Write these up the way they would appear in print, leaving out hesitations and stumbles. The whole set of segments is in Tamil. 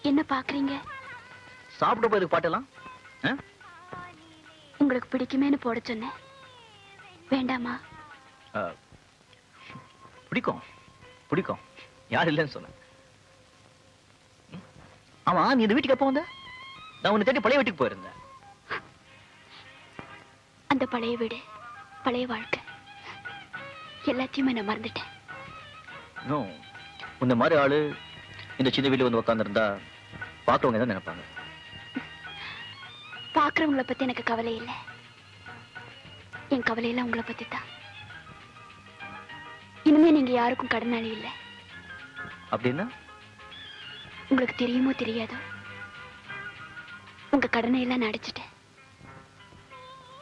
என்ன பாக்குறீங்க? சாப்பிட போய் பாட்டெல்லாம் உங்களுக்கு பிடிக்குமேன்னு போட சொன்னேன். வேண்டாமா? பிடிக்கும் பிடிக்கும், யார் இல்லைன்னு சொன்ன. ஆமா, நீ இந்த வீட்டுக்கு எப்போ வந்த? நான் உன்னை தேடி பழைய வீட்டுக்கு போயிருந்தேன். அந்த பழைய வீடு, பழைய வாழ்க்கை எல்லாத்தையுமே நான் மறந்துட்டேன். இந்த மாதிரி ஆளு இந்த சின்ன வீட்டுல வந்து உட்காந்துருந்தா பாக்குறவங்க தான் நினைப்பாங்க. பாக்குறவங்கள பத்தி எனக்கு கவலை இல்லை. என் கவலையெல்லாம் உங்களை பத்தி தான். இனிமே நீங்க யாருக்கும் கடனாளி இல்லை. அப்படின்னா? உங்களுக்கு தெரியுமோ தெரியாதோ, உங்க கடனை எல்லாம் நான் அடைச்சிட்டேன்.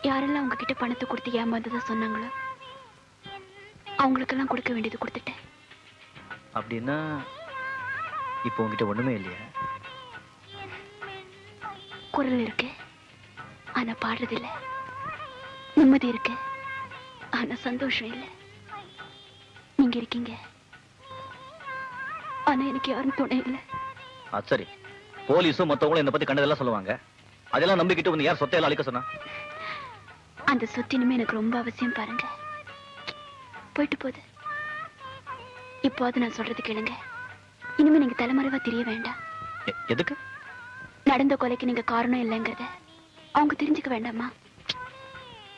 யாரெல்லாம் உங்ககிட்ட பணத்தை கொடுத்து ஏமாந்ததா சொன்னாங்களோ அவங்களுக்கெல்லாம் கொடுக்க வேண்டியது கொடுத்துட்டேன். அப்படின்னா இப்போ உங்ககிட்ட ஒண்ணுமே இல்லையா? குரல் இருக்கு, ஆனா பாடுறது இல்ல. நிம்மதி இருக்கு, ஆனா சந்தோஷம் இல்லை. நீங்க இருக்கீங்க, ஆனா எனக்கு யாரும் துணை இல்லை. சரி, போலீஸும் மத்தவங்களும் என்ன பத்தி கண்டதெல்லாம் சொல்லுவாங்க. அதெல்லாம் நம்பிக்கிட்டு வந்து யார் சொத்தையெல்லாம் அழிக்க சொன்னா? அந்த சொத்தினுமே எனக்கு ரொம்ப அவசியம். பாருங்க, போயிட்டு போகுது. இப்போது நான் சொல்றது கேளுங்க. இனிமே நீங்க தலைமறைவா தெரிய வேண்டாம். எதுக்கு? நடந்த கொலைக்கு நீங்க காரணம் இல்லைங்கிறத அவங்க தெரிஞ்சுக்க வேண்டாமா?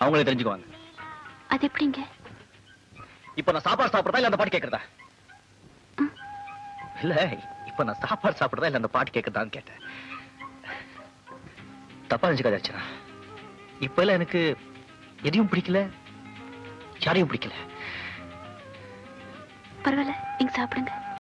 அவங்களே தெரிஞ்சுக்குவாங்க. அது எப்படிங்க? இப்ப நான் சாப்பாடு சாப்பிடுறதா இல்ல அந்த பாட்டு கேட்கறதா? இல்ல, இப்ப நான் சாப்பாடு சாப்பிடுறதா இல்ல அந்த பாட்டு கேட்கறதான்னு கேட்டேன். தப்பா நினைச்சுக்காத அர்ச்சனா. இப்ப எல்லாம் எனக்கு எதையும் பிடிக்கல, யாரையும் பிடிக்கல. பரவாயில்ல, நீங்க சாப்பிடுங்க.